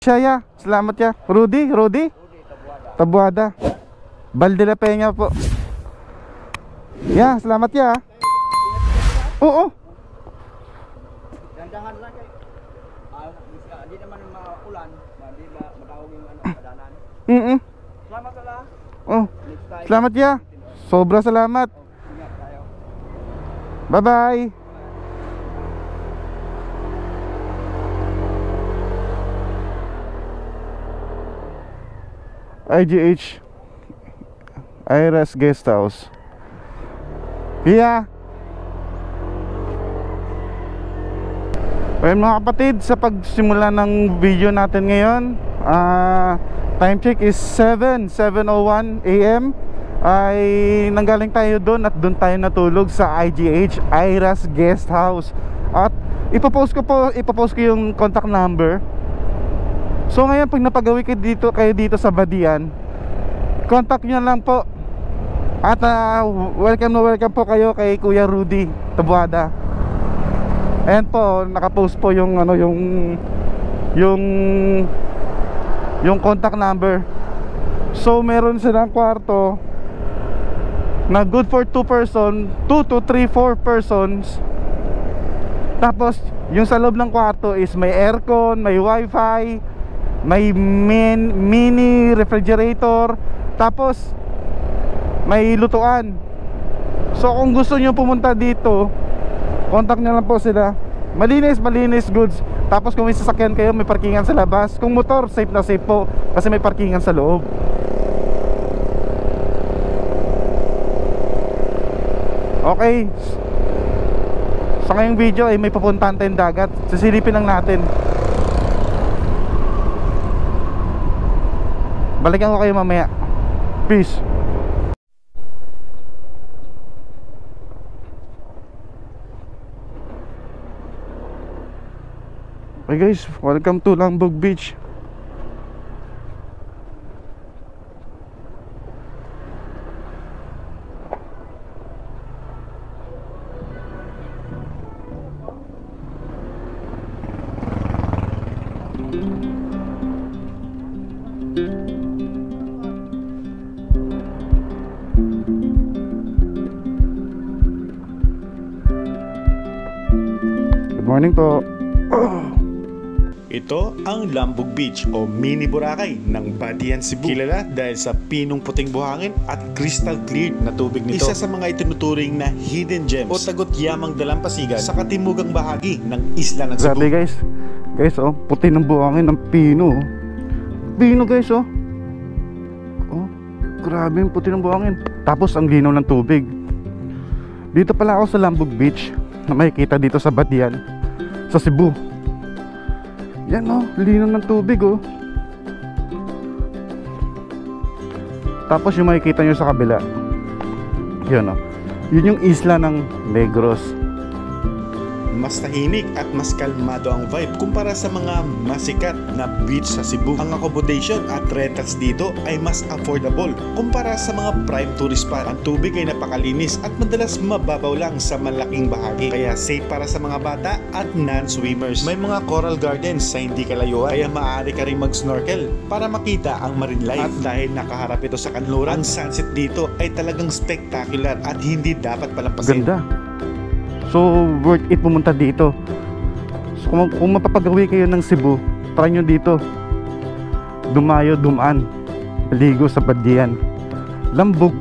Siya ya, salamat ya. Rudy Tabuada. Balde la Peña po. Ya, salamat ya. Oo. Dandahan lang kay. Hindi naman maulan, hindi matawag yung padanan. Salamat pala. Oh. Salamat ya. Sobra salamat. Ingat tayo. Bye-bye. IGH Iras Guest House. Yeah. Well, mga kapatid, sa pagsimula ng video natin ngayon, time check is 7:01 AM. Ay nanggaling tayo doon at doon tayo natulog sa IGH Iras Guest House. At ipopost ko yung contact number. So ngayon pag napagawi kayo dito sa Badian, contact nyo lang po. At welcome po kayo kay Kuya Rudy Tabuada. Ayan po, nakapost po yung yung contact number. So meron silang kwarto na good for 2 to 4 persons. Tapos yung sa loob ng kwarto is may aircon, may wifi, may mini refrigerator, tapos may lutuan. So kung gusto nyo pumunta dito, contact nyo lang po sila. Malinis goods. Tapos kung may sasakyan kayo, may parkingan sa labas. Kung motor, safe na safe po kasi may parkingan sa loob. Okay. Sa ngayong video ay may pupuntahan tayong dagat. Sisilipin lang natin. Balikan ko kayo mamaya. Peace. Okay guys, welcome to Lambog Beach. Good morning po. Ito ang Lambog Beach o Mini Boracay ng Badian, Cebu. Kilala dahil sa pinong puting buhangin at crystal clear na tubig nito. Isa sa mga itinuturing na hidden gems o tagot yamang dalampasigan sa katimugang bahagi ng isla ng Cebu. Grabe guys oh, puti ng buhangin ng pino. Pino guys oh. Oh, grabe yung puti ng buhangin. Tapos ang linaw ng tubig. Dito pala ako sa Lambog Beach na makikita dito sa Badian, sa Cebu. Yan oh, linaw ng tubig oh. Tapos yung makikita nyo sa kabila, yun oh, yun yung isla ng Negros. Mas tahimik at mas kalmado ang vibe kumpara sa mga masikat na beach sa Cebu. Ang accommodation at rentals dito ay mas affordable kumpara sa mga prime tourist spot. Ang tubig ay napakalinis at madalas mababaw lang sa malaking bahagi, kaya safe para sa mga bata at non-swimmers. May mga coral gardens sa hindi kalayuan, kaya maaari ka rin mag-snorkel para makita ang marine life. At dahil nakaharap ito sa kanluran, ang sunset dito ay talagang spectacular at hindi dapat palampasin. Ganda. So worth it pumunta dito. So, kung mapapagawi kayo ng Cebu, try nyo dito. Dumaan, ligo sa Badian, Lambog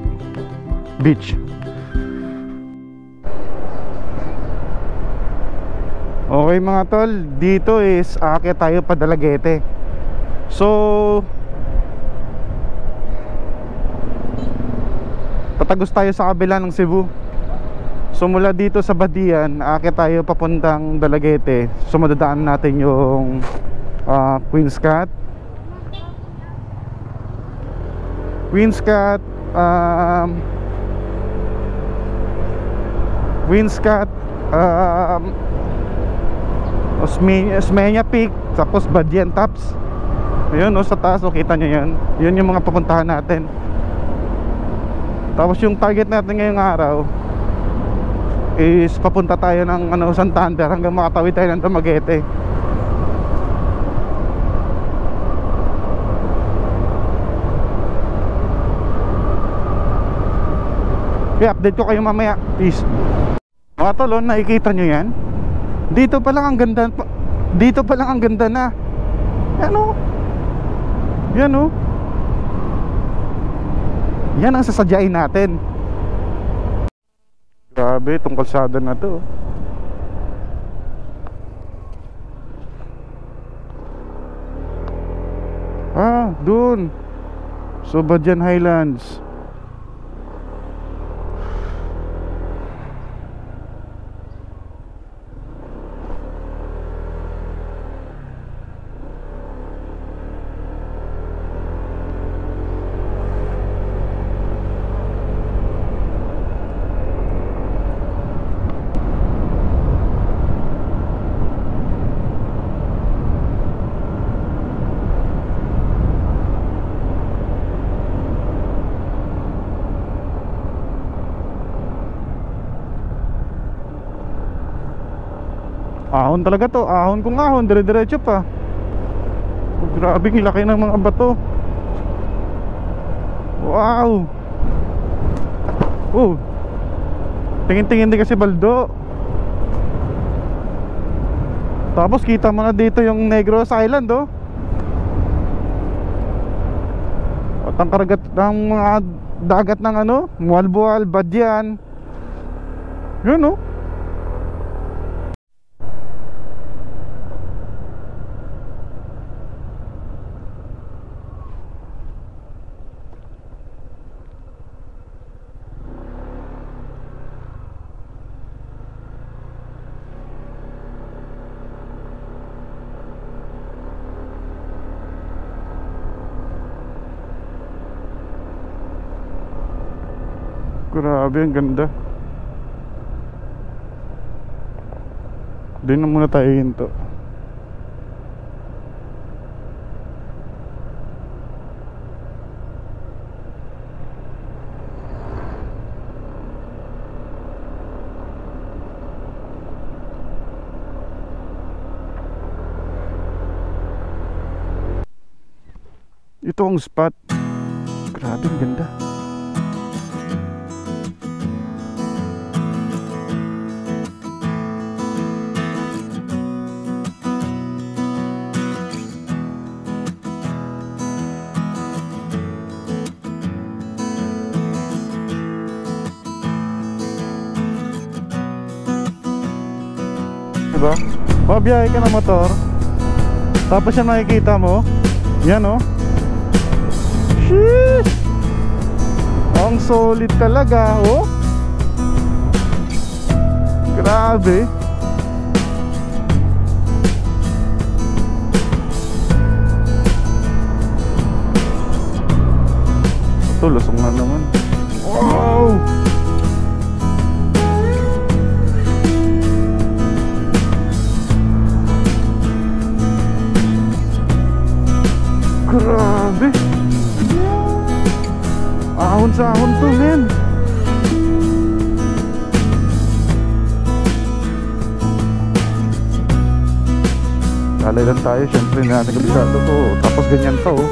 Beach. Okay mga tol, dito is aakyat tayo pa Dalagete. So tatagos tayo sa kabila ng Cebu. So mula dito sa Badian, aakyat tayo papuntang Dalagete. So madadaan natin yung Queen's Cat, Osmeña Peak, tapos Badian Tops. Ayun no, sa taas, kita nyo yun. Yun yung mga papuntahan natin. Tapos yung target natin ngayong araw is papunta tayo ng Santander hanggang makatawid tayo ng Dumaguete. Kaya update ko kayo mamaya. Peace. Mga tol, nakikita nyo yan? Dito pa lang ang ganda. Dito pa lang ang ganda na. Yan o. Yan o. Yan ang sasadyain natin. Grabe itong kalsada na to. Ah, dun Sobadyan Highlands. Ahon talaga to, ahon kung ahon, dire-diretso pa. Oh, grabe, ang laki ng mga bato. Wow. Oh, tingin-tingin din kasi baldo. Tapos kita mo na dito yung Negros Island, oh. At ang karagat ng mga dagat ng ano, Mualboal, Badyan. Yun, oh. Grabe, ang ganda. Doon na muna tayo hinto. Ito ang spot. Grabe, ang ganda. Diba? Mabiyahe ka ng motor, tapos yan makikita mo. Yan, oh. Sheesh! Ang solid talaga, oh. Grabe. Ito, lusong na naman. Wow! Grabe. Ahon sa ahon to, men. Lalay lang tayo, syempre na nagabisado to. Tapos ganyan pa, oh.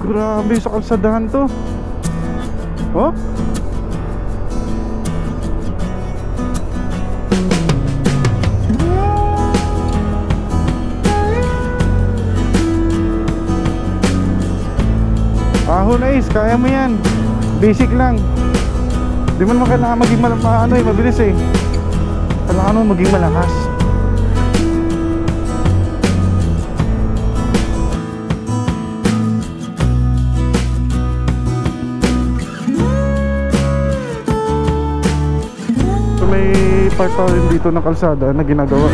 Grabe sa kalsadahan to. Oh? Ahon na is, kaya mo yan. Basic lang. Di mo naman kailangan maging mabilis eh. Kailangan mo maging malakas. So may part pa rin dito na kalsada na ginagawa.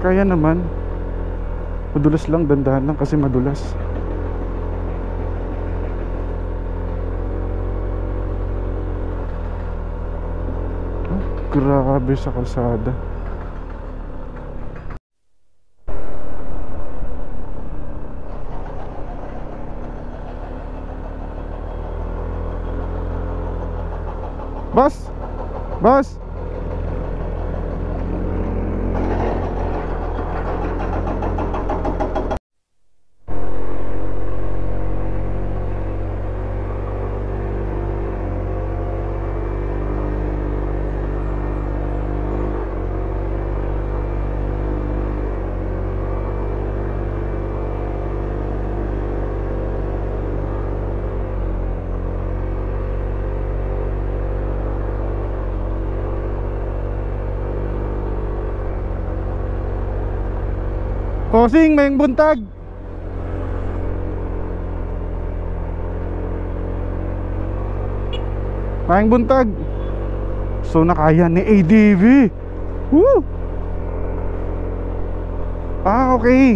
Kaya naman. Madulas lang, dandahan lang kasi madulas. Oh, grabe sa kalsada. Boss. Kosing, may buntag. May buntag. So nakaya ni ADV. Woo! Ah, okay.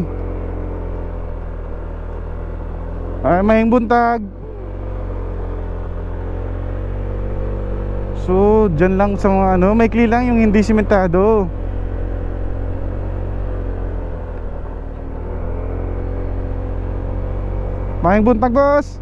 Ay, may buntag. So, dyan lang sa mga ano, maikli lang yung hindi simentado. Maing buntag, boss.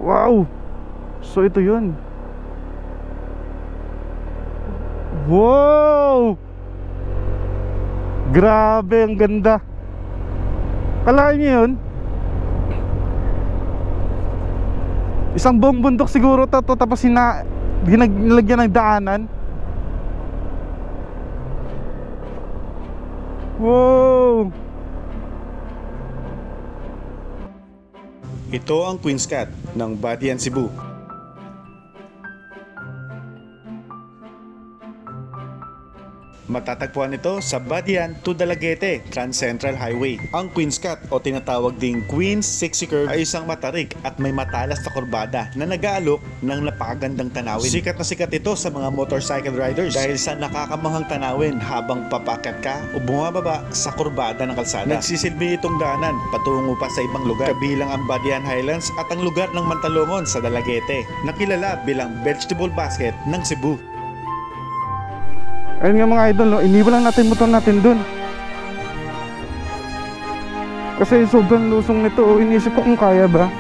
Wow. So ito yun. Wow. Grabe, ang ganda. Kalahin niyo yun? Isang buong bundok siguro to, tapos nilagyan ng daanan. Wow. Ito ang Queen's Cat ng Badian, Cebu. Matatagpuan ito sa Badian to Dalaguete Trans Central Highway. Ang Queen's Cat o tinatawag ding Queen's 60 Curve ay isang matarik at may matalas na kurbada na nag-aalok ng napakagandang tanawin. Sikat na sikat ito sa mga motorcycle riders dahil sa nakakamahang tanawin habang papakyat ka o bumababa sa kurbada ng kalsada. Nagsisilbi itong daanan patungo pa sa ibang lugar, kabilang ang Badian Highlands at ang lugar ng Mantalongon sa Dalaguete, na kilala bilang vegetable basket ng Cebu. Ayun nga mga idol, no? Iniwan lang natin motor natin dun. Kasi sobrang lusong nito, oh. Inisip ko kung kaya ba.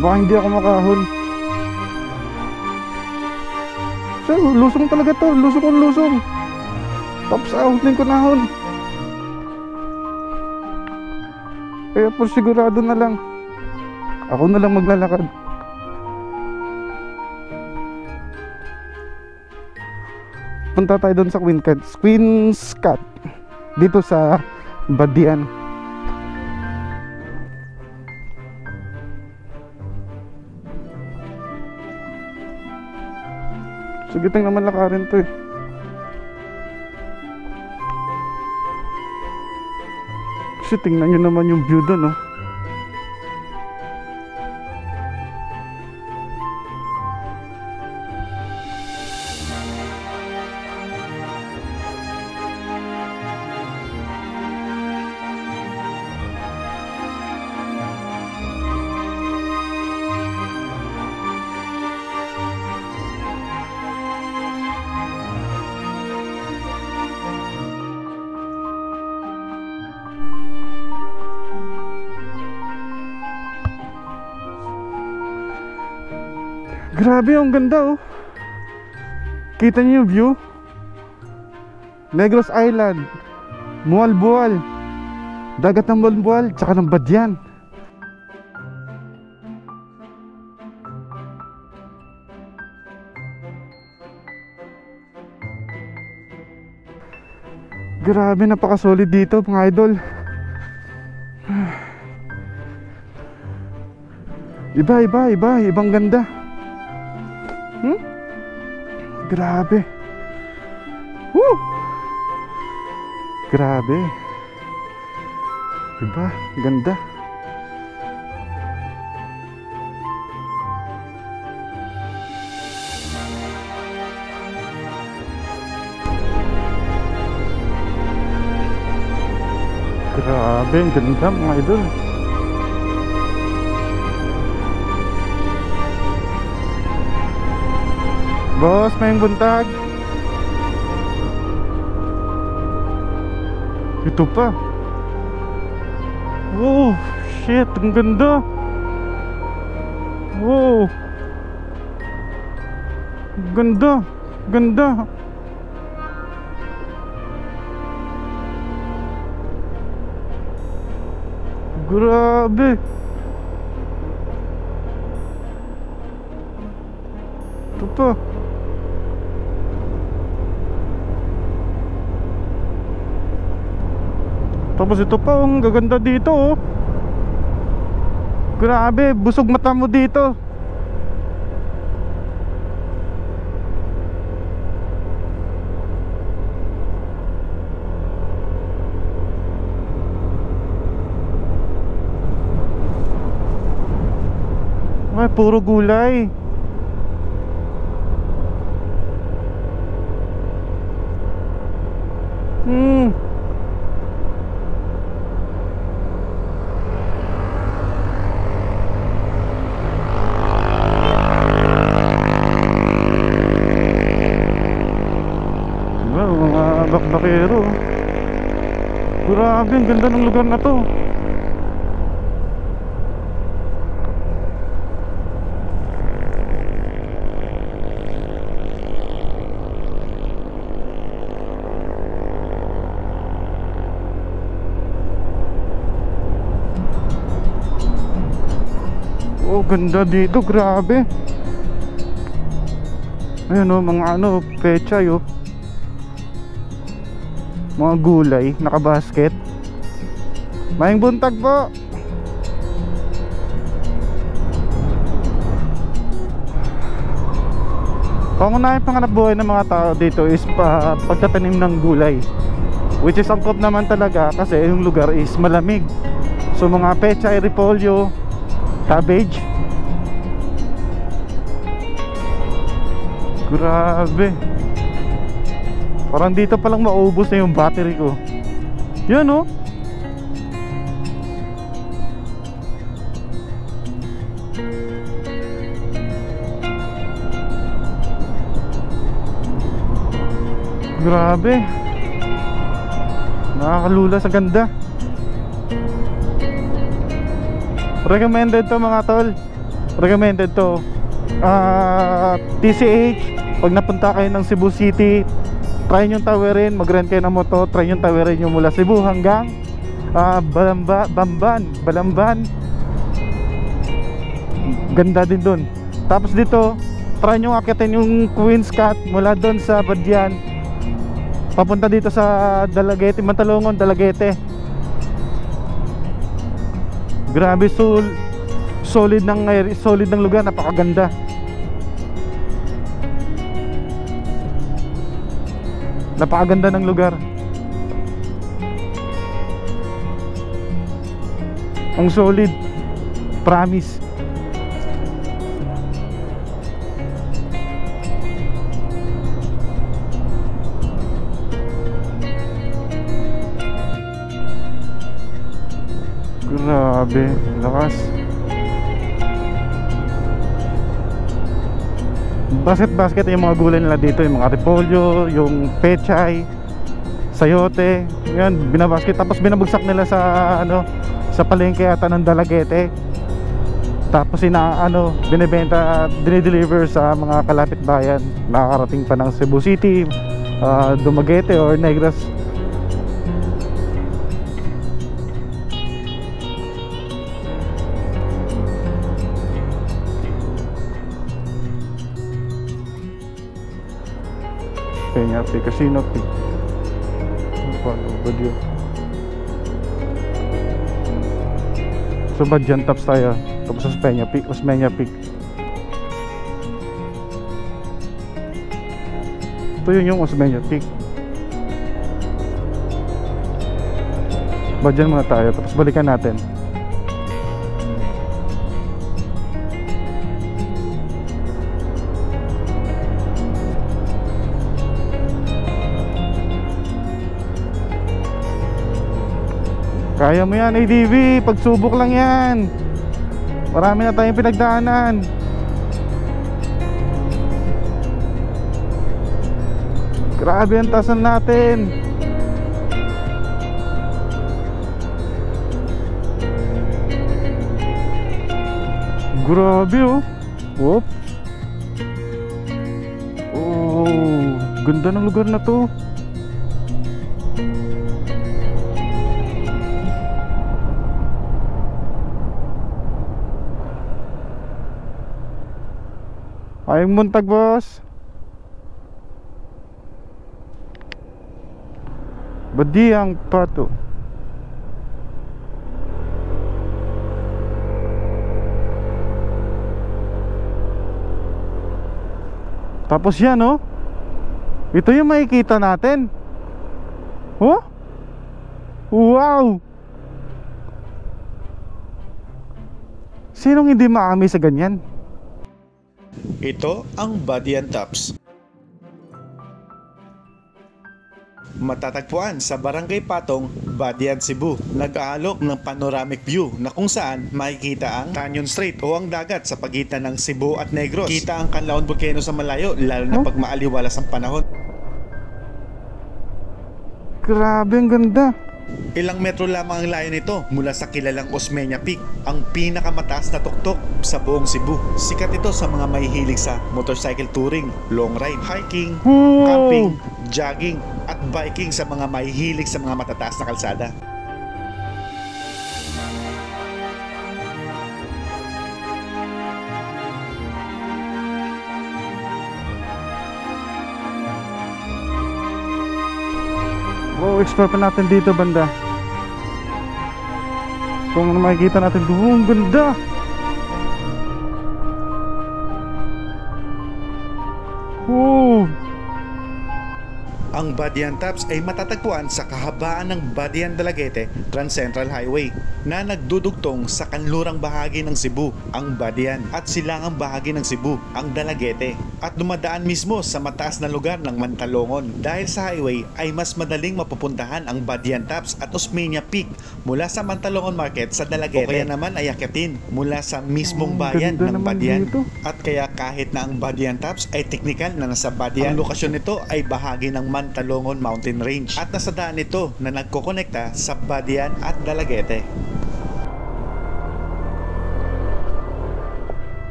Baka hindi ako makahon. So, lusong talaga to, lusong kong lusong. Tapos ahotin ko nahon. Kaya po sigurado na lang, ako na lang maglalakad. Punta tayo doon sa Queen's Cat dito sa Badian. Sige, tingnan naman lakarin to eh. Kasi tingnan nyo naman yung view doon, oh. Grabe, ang ganda, oh. Kita niyo yung view. Negros Island, Mualbual, dagat ng Mualbual, tsaka ng Badian. Grabe, napaka-solid dito mga idol. Ibang ganda. Grabe. Woo! Grabe. Diba? Ganda. Grabe, ang ganda mga idol. Boss, may buntag. Ito pa. Oh, shit, ang ganda. Wow. Ganda, ganda. Grabe. Ito pa. Tapos ito pa, ang gaganda dito oh. Grabe, busog mata mo dito. Ay, puro gulay. Mga bakbakero. Grabe, ang ganda ng lugar na to. Oh, ganda dito, grabe. Ayun oh, mga ano, pechay oh. Mga gulay, nakabasket. Maing buntag po. Pangunahing panganap buhay ng mga tao dito is pagtatanim ng gulay, which is angkop naman talaga kasi yung lugar is malamig. So mga pechay, repolyo, cabbage. Grabe. Parang dito palang maubos na yung battery ko. Yan oh. Grabe. Nakakalula sa ganda. Recommended to mga tol. Recommended to. TCH, pag napunta kayo ng Cebu City, try nyo tawirin, mag-rent kayo ng moto. Try nyo tawirin yung mula Cebu hanggang Balamban. Ganda din dun. Tapos dito, try nyo akitin yung Queen's Cut mula dun sa Badyan papunta dito sa Dalagete, Mantalongon, Dalagete. Grabe, solid ng lugar, napakaganda. Napakaganda ng lugar. Ang solid, promise. Grabe, lakas. Basket yung mga gulay nila dito, yung mga repolyo, yung pechay, sayote, yan, binabasket. Tapos binabagsak nila sa sa palengke ata ng Dalagete. Tapos binebenta, dinideliver sa mga kalapit bayan. Nakakarating pa ng Cebu City, Dumaguete or Negros. Peña Pic, Casino Pic. Badyo. So Badyan Tops tayo. Tapos sa Peña Pic, Osmeña Pic. Ito yun yung Osmeña Pic. Ba dyan muna tayo, tapos balikan natin. Kaya mo yan ADV, pagsubok lang yan. Marami na tayong pinagdaanan. Grabe ang tasan natin. Grabe oh. Whoop. Oh, ganda ng lugar na to. Ayong muntag boss. Badiang Pato. Tapos yan oh. Ito yung makikita natin. Oh? Wow. Sinong hindi maami sa ganyan? Ito ang Badian Tops. Matatagpuan sa Barangay Patong, Badian, Cebu. Nag-aalok ng panoramic view na kung saan makikita ang Canyon Strait o ang dagat sa pagitan ng Cebu at Negros. Kita ang Canlaon Volcano sa malayo, lalo na pag maaliwalas ang panahon. Grabe, ang ganda. Ilang metro lamang ang layo nito mula sa kilalang Osmeña Peak, ang pinakamataas na tuktok sa buong Cebu. Sikat ito sa mga mahihilig sa motorcycle touring, long ride, hiking, camping, jogging at biking sa mga mahihilig sa mga matataas na kalsada. Oh, explore pa natin dito banda. Kung ano makikita natin doon, ganda. Oh. Ang Badian Tops ay matatagpuan sa kahabaan ng Badian-Dalaguete Trans-Central Highway na nagdudugtong sa kanlurang bahagi ng Cebu, ang Badian, at silangang bahagi ng Cebu, ang Dalaguete, at dumadaan mismo sa mataas na lugar ng Mantalongon. Dahil sa highway ay mas madaling mapupuntahan ang Badian Tops at Osmeña Peak mula sa Mantalongon Market sa Dalaguete, o kaya naman ay akitin mula sa mismong bayan ng Badian. At kaya kahit na ang Badian Tops ay teknikal na nasa Badian, ang lokasyon nito ay bahagi ng Mantalongon Mountain Range at nasa daan ito na nagkokonekta sa Badian at Dalaguete.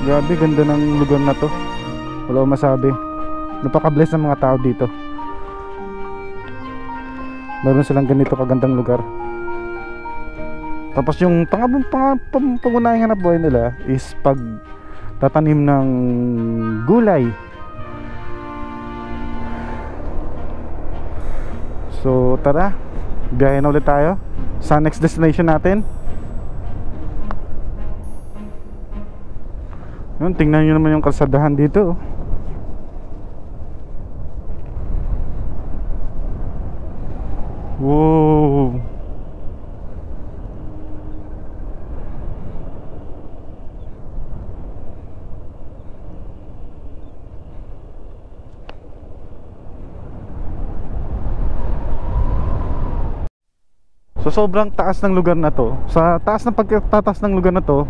Grabe, ganda ng lugar na to. Wala akong masabi. Napaka-bless ng mga tao dito. Meron silang ganito kagandang lugar. Tapos yung pangunahing hanap buhay nila is pag tatanim ng gulay. So tara, biyahe na ulit tayo sa next destination natin. Yun, tingnan nyo naman yung kalsadahan dito. Wow. So sobrang taas ng lugar na to. Sa taas ng pagtataas ng lugar na to,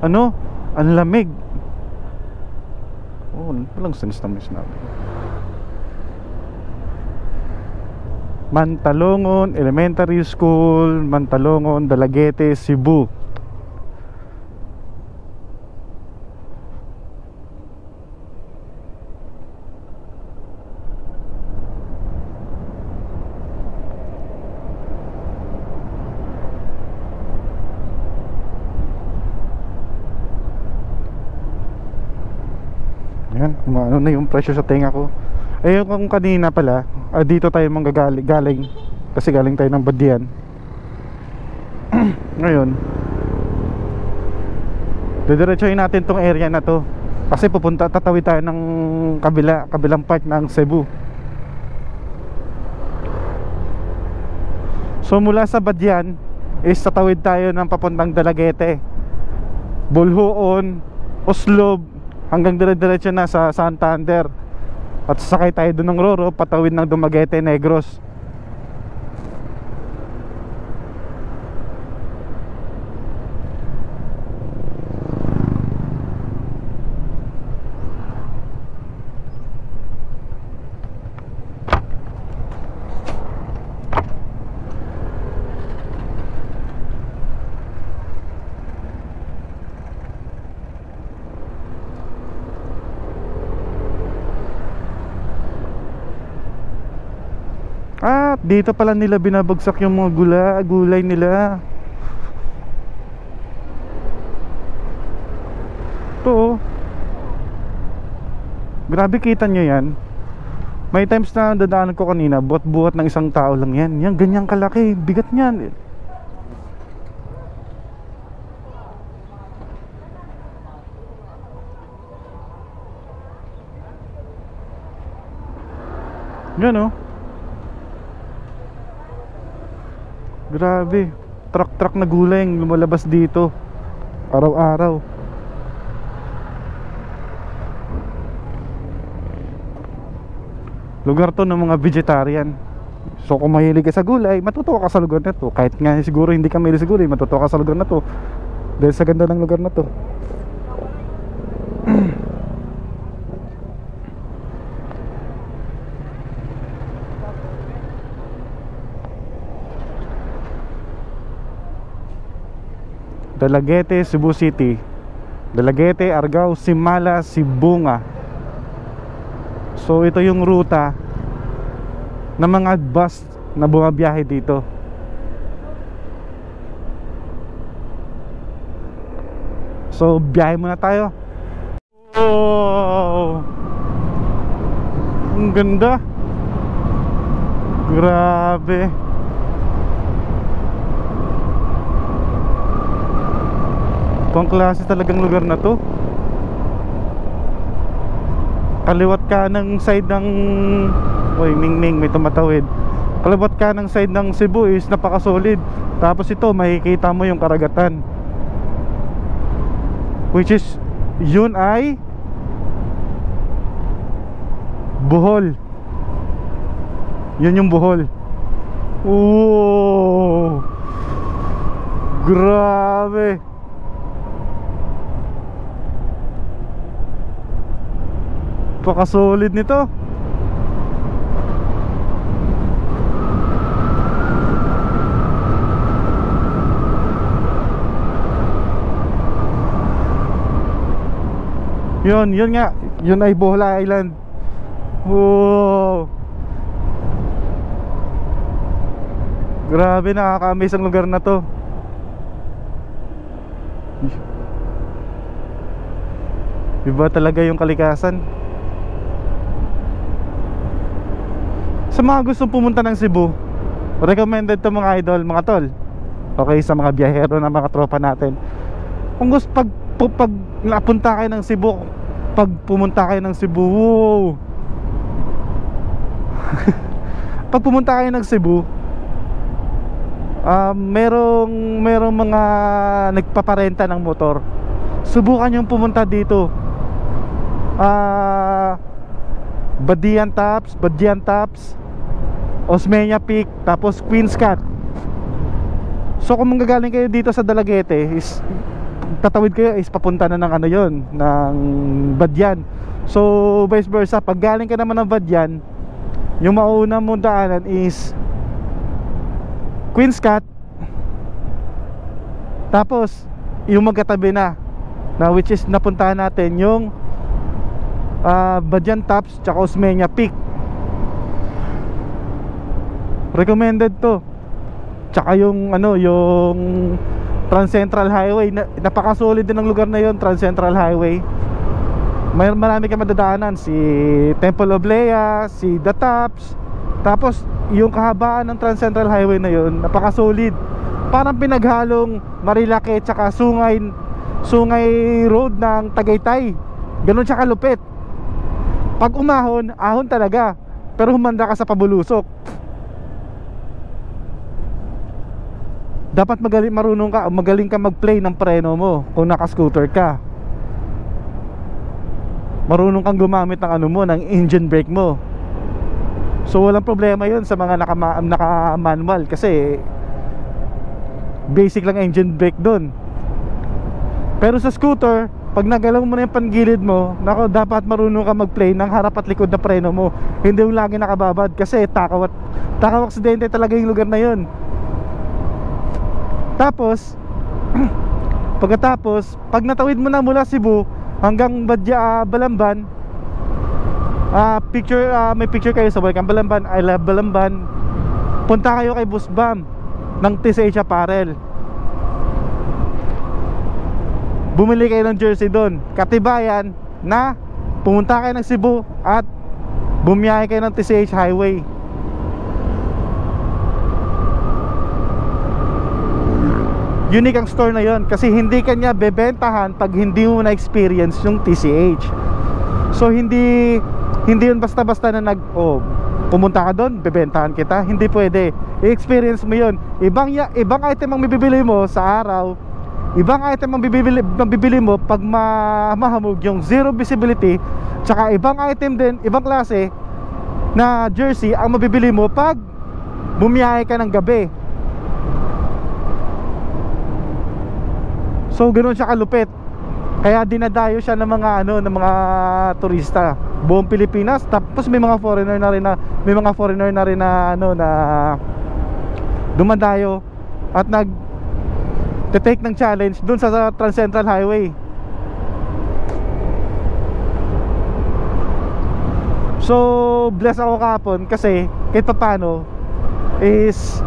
ano, ang lamig. Oh, walang sense naman sinabi. Mantalongon Elementary School, Mantalongon, Dalaguete, Cebu. Ano na yung presyo sa tenga ko. Eh kung kanina pala, dito tayo galing kasi galing tayo ng Badian. Ngayon didiretsuhin natin tong area na to kasi tatawid tayo ng kabilang part ng Cebu. So mula sa Badian is tatawid tayo ng papuntang Dalaguete, Bolhoon, Oslob, hanggang dire-diretso na sa Santander. At sasakay tayo doon ng Roro, patawid ng Dumaguete, Negros. Dito pala nila binabagsak yung mga gulay nila. Ito, grabe, kita nyo yan. May times na dadaanan ko kanina, buhat-buhat ng isang tao lang yan. Yan, ganyang kalaki, bigat nyan. Yan oh. Grabe, truck na gulay yung lumalabas dito araw-araw. Lugar to ng mga vegetarian. So kung mahilig ka sa gulay, matutuwa ka sa lugar na to. Kahit nga siguro hindi ka mahilig sa gulay, matutuwa ka sa lugar na to dahil sa ganda ng lugar na to. Dalaguete, Cebu City. Dalaguete, Argao, Simala, Sibunga. So ito yung ruta ng mga bus na bumabiyahe dito. So biyahe muna tayo. Oh, ang ganda. Grabe. Pang klase talagang lugar na to. Kaliwat ka ng side ng Uy, Mingming, may tumatawid. Kaliwat ka ng side ng Cebu is napaka-solid. Tapos ito, makikita mo yung karagatan, which is, yun ay Bohol. Yun yung Bohol. Oh, grabe. Paka-solid nito. Yun nga. Yun ay Bohol Island. Wow. Grabe, nakaka-amaze ang lugar na to. Iba talaga yung kalikasan. Sa mga gustong pumunta ng Cebu, recommended to mga idol, mga tol. Okay, sa mga biyahero na mga tropa natin. Kung gusto pag napunta kayo ng Cebu, pag pumunta kayo ng Cebu, wow. Pag pumunta kayo ng Cebu, merong mga nagpaparenta ng motor. Subukan yung pumunta dito. Badian Taps, Osmeña Peak, tapos Queen's Cat. So kung manggagaling kayo dito sa Dalaguete, is tatawid kayo, is papunta na ng ano yon, ng Badian. So vice versa, pag galing ka naman ng Badian, yung mauna mong daanan is Queen's Cat, tapos yung magkatabi na which is napuntahan natin yung Badian Taps tsaka Osmeña Peak. Recommended to. Tsaka yung yung Trans Central Highway, napaka-solid din ng lugar na yon, Trans Central Highway. marami kang madadaanan, si Temple of Lea, si The Tops. Tapos yung kahabaan ng Trans Central Highway na yun, napaka-solid. Parang pinaghalong Marilake tsaka Sungay Road ng Tagaytay. Ganun siya kalupit. Pag umahon, ahon talaga, pero humanda ka sa pabulusok. Dapat magaling ka mag-play ng preno mo kung naka-scooter ka. Marunong kang gumamit ng ng engine brake mo. So walang problema yun sa mga naka-manual kasi basic lang engine brake dun. Pero sa scooter, pag nagalaw mo na yung pangilid mo, dapat marunong ka mag-play ng harap at likod na preno mo. Hindi yung lagi nakababad kasi takaw aksidente talaga yung lugar na yun. Tapos pagkatapos, pag natawid mo na mula Cebu hanggang Balamban, may picture kayo sa Welcome Balamban, I love Balamban. Punta kayo kay Busbam ng TCH Apparel. Bumili kayo ng jersey doon. Katibayan na pumunta kayo ng Cebu at bumiyahe kayo ng TCH Highway. Unique ang store na yon kasi hindi kanya bebentahan pag hindi mo na-experience yung TCH. So hindi yun basta-basta na pumunta ka doon, bebentahan kita. Hindi pwede. I-experience mo yun. Ibang item ang mabibili mo sa araw. Ibang item ang mabibili mo pag mahamog yung zero visibility. Tsaka ibang item din, ibang klase na jersey ang mabibili mo pag bumiyahe ka ng gabi. So ganoon siya kalupit. Kaya dinadayo siya ng mga turista buong Pilipinas. Tapos may mga foreigner na rin na dumadayo at take ng challenge dun sa Trans Central Highway. So bless ako kahapon kasi kahit paano is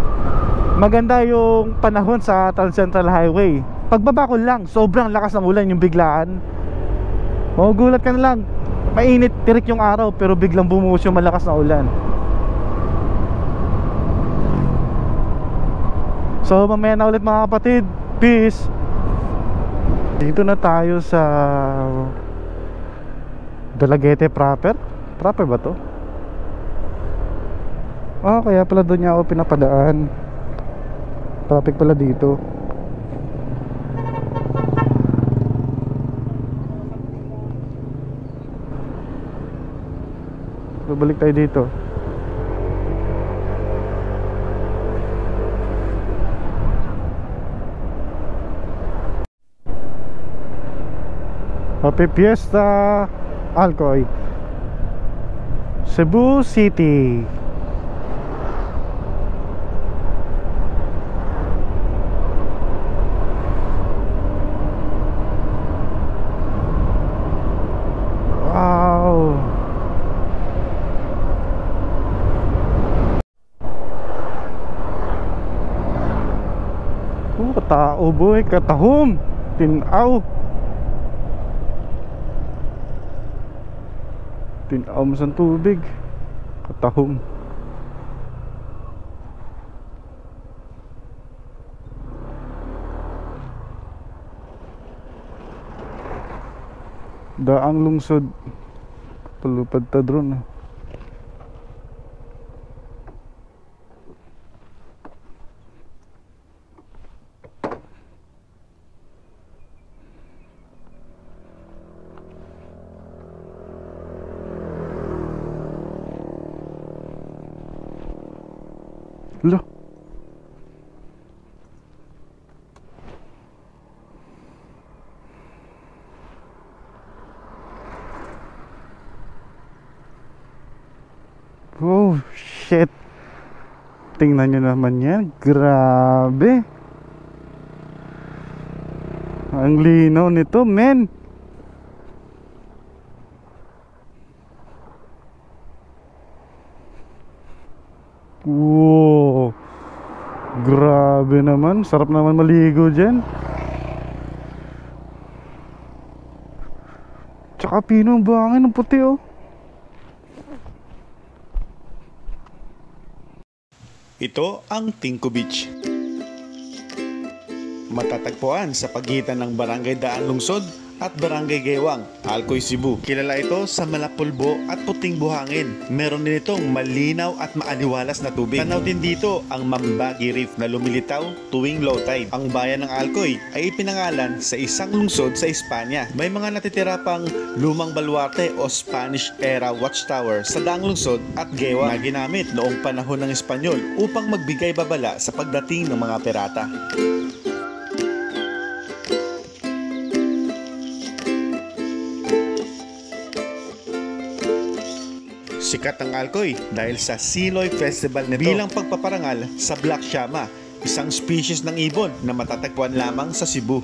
maganda yung panahon sa Trans Central Highway. Pagbaba ko lang, sobrang lakas ng ulan, yung biglaan. Magugulat ka na lang. Mainit, tirik yung araw, pero biglang bumuhos yung malakas na ulan. So mamaya na ulit mga kapatid. Peace. Dito na tayo sa Dumaguete proper. Proper ba to? Kaya pala doon niya ako pinapadaan. Traffic pala dito. Balik tayo dito. Happy Fiesta Alcoy, Cebu City. Wow. Katao boy, katahom, tinaw mo sa tubig, katahom. Daang lungsod, palupad ta drone. Loh. Oh shit. Tingnan nyo naman yan. Grabe. Ang linaw nito, men. Wow. Grabe naman. Sarap naman maligo dyan. Tsaka Kakapino ang buhangin ng puti oh. Ito ang Tingko Beach. Matatagpuan sa pagitan ng Barangay Daan Lungsod at Barangay Gewang, Alcoy, Cebu. Kilala ito sa malapulbo at puting buhangin. Meron din itong malinaw at maaliwalas na tubig. Tanaw din dito ang Mambagi Reef na lumilitaw tuwing low tide. Ang bayan ng Alcoy ay ipinangalan sa isang lungsod sa Espanya. May mga natitira pang lumang baluarte o Spanish era watchtower sa daang lungsod at Gewang na ginamit noong panahon ng Espanyol upang magbigay babala sa pagdating ng mga pirata. Sikat ang Alcoy dahil sa Siloy Festival nito bilang pagpaparangal sa Black Shama, isang species ng ibon na matatagpuan lamang sa Cebu.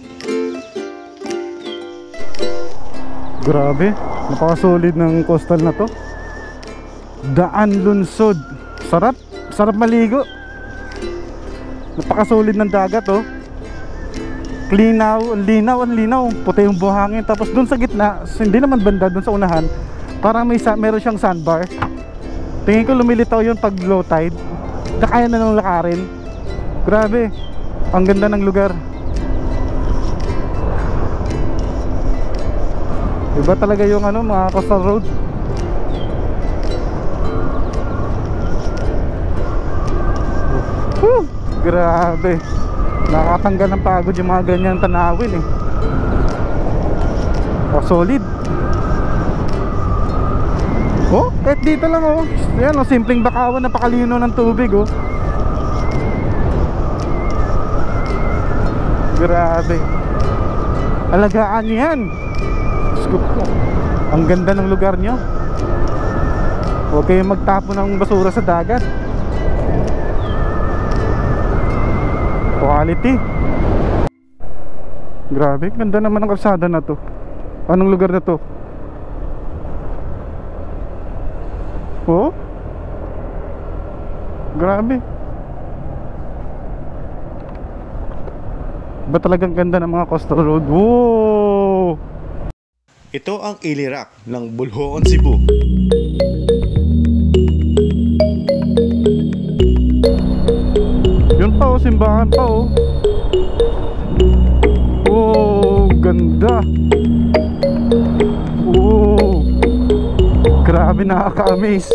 Grabe, napakasolid ng coastal na to. Daan Lungsod. Sarap, sarap maligo. Napakasolid ng dagat oh. Linaw, ang linaw. Puti yung buhangin. Tapos dun sa gitna, hindi naman banda dun sa unahan, parang meron siyang sandbar. Tingin ko lumilitaw yun pag low tide. Kaya na nung lakarin. Grabe, ang ganda ng lugar. Iba talaga yung mga coastal road. Whew, grabe. Nakakatanggal ng pagod yung mga ganyang tanawin eh. Solid. Oh, kahit dito lang oh. Yan oh, simpleng bakawan, napakalino ng tubig oh. Grabe. Alagaan niyo yan. Scoop ko. Ang ganda ng lugar nyo. Huwag kayong magtapon ng basura sa dagat. Quality. Grabe, ganda naman ang kalsada na to. Anong lugar na to? Oh, grabe. Ba talagang ganda ng mga coastal road. Wow! Ito ang Ilirak ng Bulhoon, Cebu. Yun pa oh, simbahan pa oh. Oh, ganda. Oh, grabe, nakaka-amaze.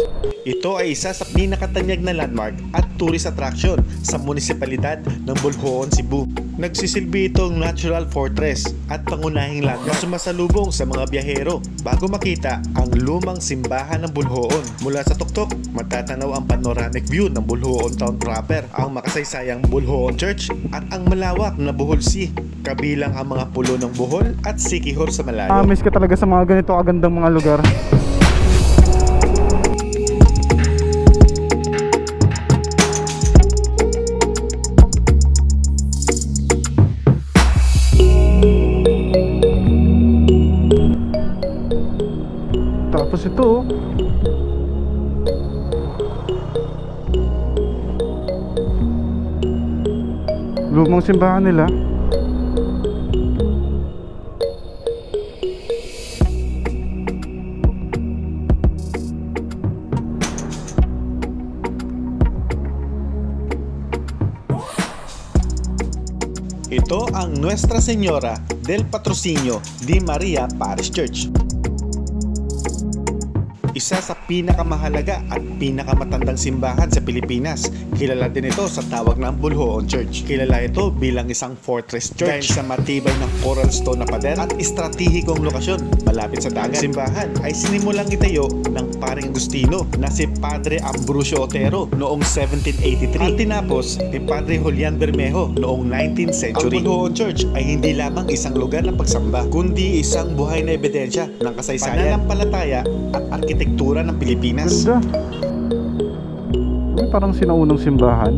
Ito ay isa sa pinakatanyag na landmark at tourist attraction sa munisipalidad ng Bulhoon, Cebu. Nagsisilbi itong natural fortress at pangunahing landmark na sumasalubong sa mga biyahero bago makita ang lumang simbahan ng Bulhoon. Mula sa tuktok, matatanaw ang panoramic view ng Bulhoon Town proper, ang makasaysayang Bulhoon Church at ang malawak na Bohol Sea, kabilang ang mga pulo ng Bohol at Siquijor sa malayo. Amaze ka talaga sa mga ganito kagandang mga lugar. Tapos ito oh. Lumang simbahan nila. Ito ang Nuestra Señora del Patrocinio de Maria Parish Church. Isa sa pinakamahalaga at pinakamatandang simbahan sa Pilipinas. Kilala din ito sa tawag ng Bulhoon Church. Kilala ito bilang isang fortress church dahil sa matibay ng coral stone na pader at estratehikong lokasyon malapit sa dagat. Simbahan ay sinimulang itayo ng paring Agustino na si Padre Ambrosio Otero noong 1783 at tinapos ni Padre Julian Bermejo noong 19th century. Ang Bulhoon Church ay hindi lamang isang lugar ng pagsamba, kundi isang buhay na ebidensya ng kasaysayan, pananampalataya at arkitektura ng Pilipinas. Ganda. Ay, parang sinaunang simbahan.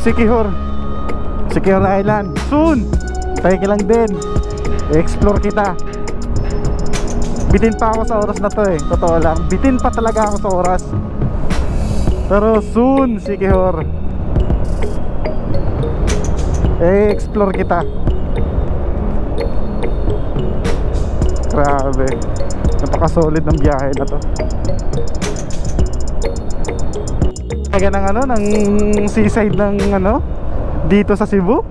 Siquijor Island. Soon! Tayo ka lang din. I-explore kita. Bitin pa ako sa oras na to eh. Totoo lang. Bitin pa talaga ako sa oras. Pero soon, Siquijor. explore kita. Grabe, napaka-solid ng biyahe na to. Kaya ng ano, ng seaside ng ano, dito sa Cebu.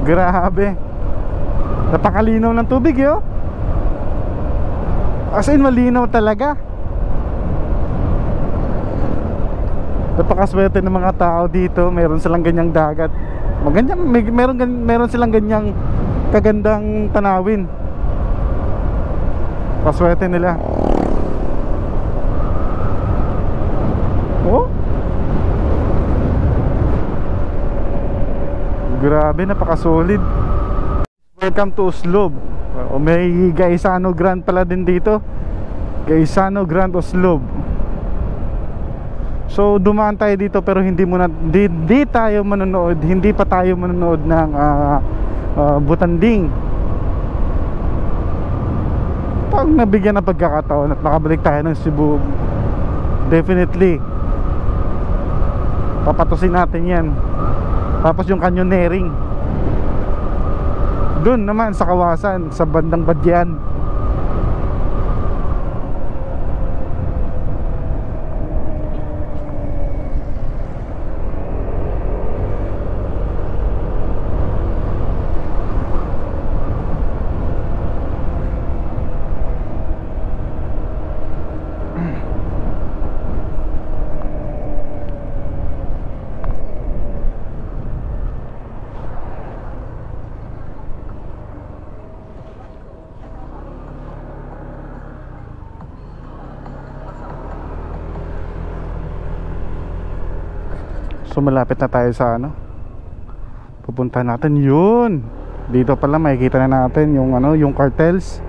Grabe, napakalinaw ng tubig yo. As in, malinaw talaga. Napakaswerte ng mga tao dito. Meron silang ganyang dagat. Magandang, meron silang ganyang kagandang tanawin. Paswerte nila. Oh, grabe, napakasolid. Welcome to Oslob. May Gaisano Grand pala din dito. Gaisano Grand Oslob. So dumaan tayo dito pero hindi tayo manonood. Hindi pa tayo manonood ng Butanding. Pag nabigyan ng pagkakataon at makabalik tayo ng Cebu, definitely papatusin natin yan. Tapos yung canyoneering doon naman sa Kawasan, sa bandang Badyan. So malapit na tayo sa ano, pupunta natin yun. Dito pala makikita na natin yung ano, yung Cartels.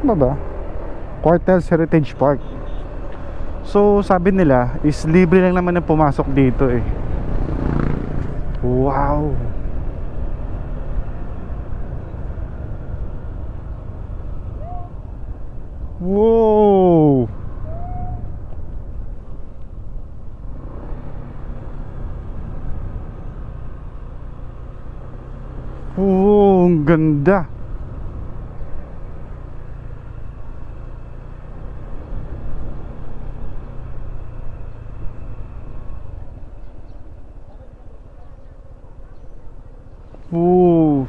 Ano ba? Cartels Heritage Park. So sabi nila is libre lang naman ang pumasok dito eh. Wow. Wow. Oh, ang ganda. Oh.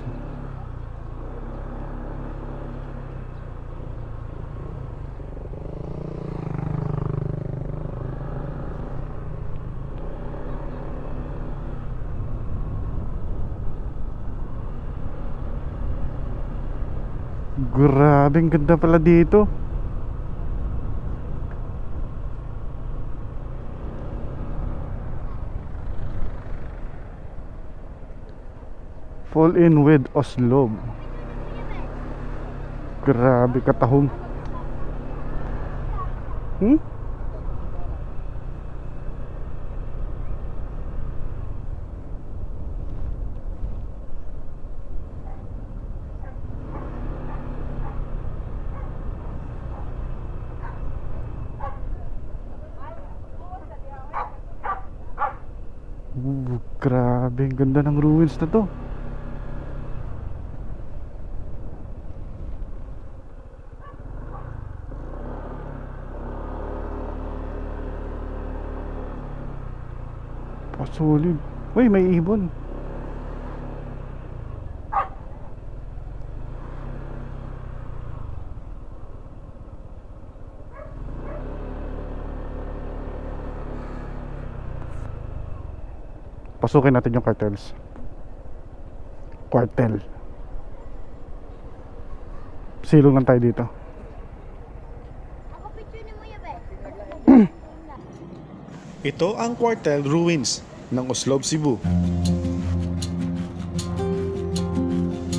Grabe, ang ganda pala dito. Fall in with Oslob. Grabe, katahong. Grabe, ang ganda ng ruins na to. Solid. Uy, may ibon. Pasukin natin yung cartels. Cartel. Silong lang tayo dito. Ito ang Quartel Ruins ng Oslob, Cebu.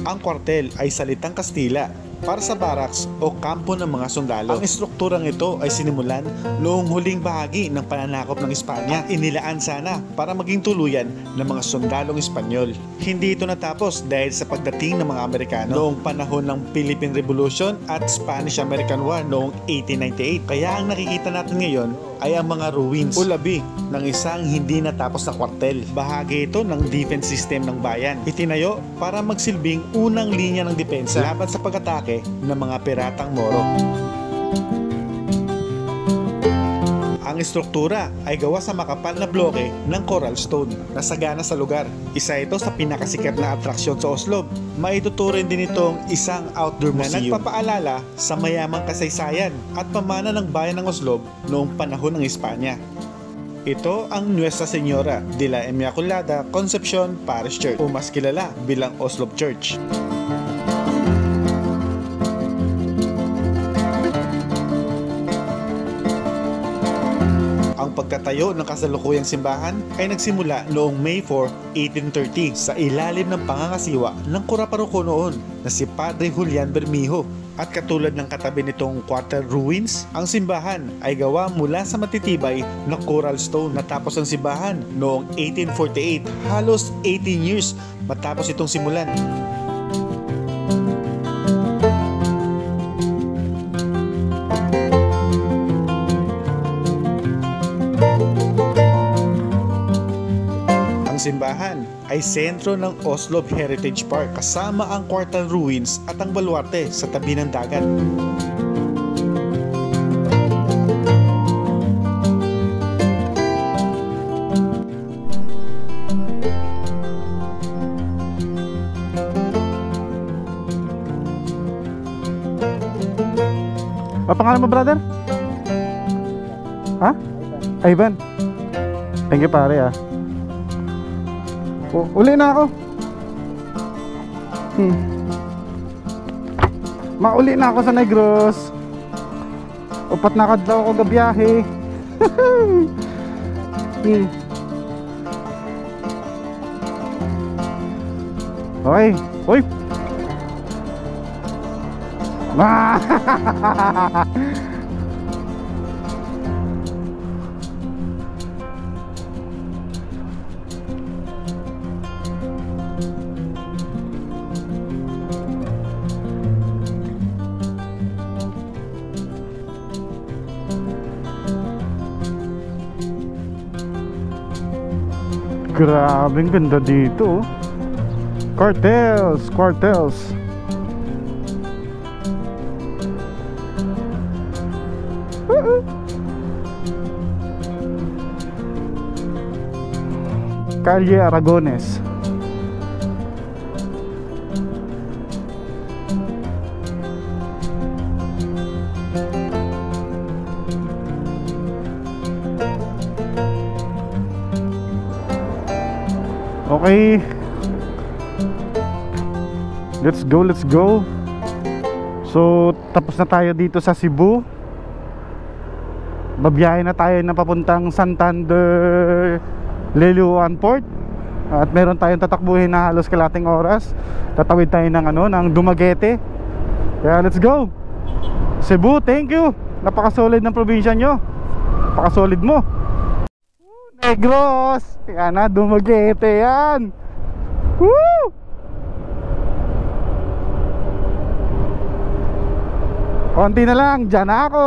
Ang kwartel ay salitang Kastila para sa barracks o kampo ng mga sundalo. Ang estrukturang ito ay sinimulan noong huling bahagi ng pananakop ng Espanya. Inilaan sana para maging tuluyan ng mga sundalong Espanyol. Hindi ito natapos dahil sa pagdating ng mga Amerikano noong panahon ng Philippine Revolution at Spanish-American War noong 1898. Kaya ang nakikita natin ngayon ay ang mga ruins o labi ng isang hindi natapos na kwartel. Bahagi ito ng defense system ng bayan. Itinayo para magsilbing unang linya ng depensa laban sa pag-atake ng mga piratang Moro. Ang estruktura ay gawa sa makapal na bloke ng coral stone na sagana sa lugar. Isa ito sa pinakasikat na atraksyon sa Oslob. Maituturing din itong isang outdoor museum na nagpapaalala sa mayamang kasaysayan at pamana ng bayan ng Oslob noong panahon ng Espanya. Ito ang Nuestra Señora de la Immaculada Concepcion Parish Church o mas kilala bilang Oslob Church. Ang pagtatayo ng kasalukuyang simbahan ay nagsimula noong May 4, 1830 sa ilalim ng pangangasiwa ng kuraparuko noon na si Padre Julian Bermejo. At katulad ng katabi nitong quarter ruins, ang simbahan ay gawa mula sa matitibay na coral stone. Natapos ang simbahan noong 1848, halos 18 years matapos itong simulan. Ang simbahan ay sentro ng Oslob Heritage Park kasama ang quarter ruins at ang baluarte sa tabi ng dagat. Apa pangalan mo, brother? Ha? Ivan. Thank you, pare, ah. Oh, uli na ako. Mauli na ako sa Negros. Upat na kadlaw ako gabiyahe. Okay. Uy. Grabing ganda dito. Quartels, quartels. Calle Aragones. Okay. Let's go, let's go. So, tapos na tayo dito sa Cebu. Babiyahe na tayo na papuntang Santander, Liloan Port. At meron tayong tatakbuhin na halos kalating oras. Tatawid tayo ng ng Dumaguete. Kaya let's go. Cebu, thank you. Napakasolid ng probinsya nyo. Napakasolid mo. Negros. Yan na, Dumaguete yan. Woo! Konti na lang, dyan ako.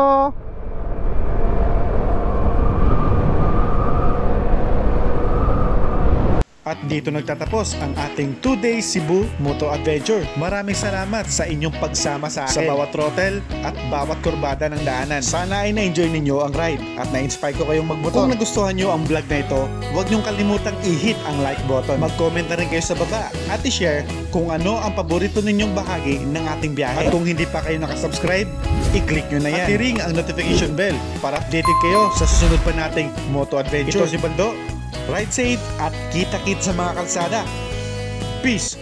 At dito nagtatapos ang ating 2-day Cebu Moto Adventure. Maraming salamat sa inyong pagsama sa akin sa bawat throttle at bawat kurbada ng daanan. Sana ay na-enjoy ninyo ang ride at na-inspire ko kayong magmotor. Kung nagustuhan nyo ang vlog na ito, huwag nyong kalimutang i-hit ang like button. Mag-comment na rin kayo sa baba at i-share kung ano ang paborito ninyong bahagi ng ating biyahe. At kung hindi pa kayo nakasubscribe, i-click nyo na yan. At i-ring ang notification bell para updated kayo sa susunod pa nating Moto Adventure. Ito si Baldo. Ride safe at kita-kit sa mga kalsada. Peace!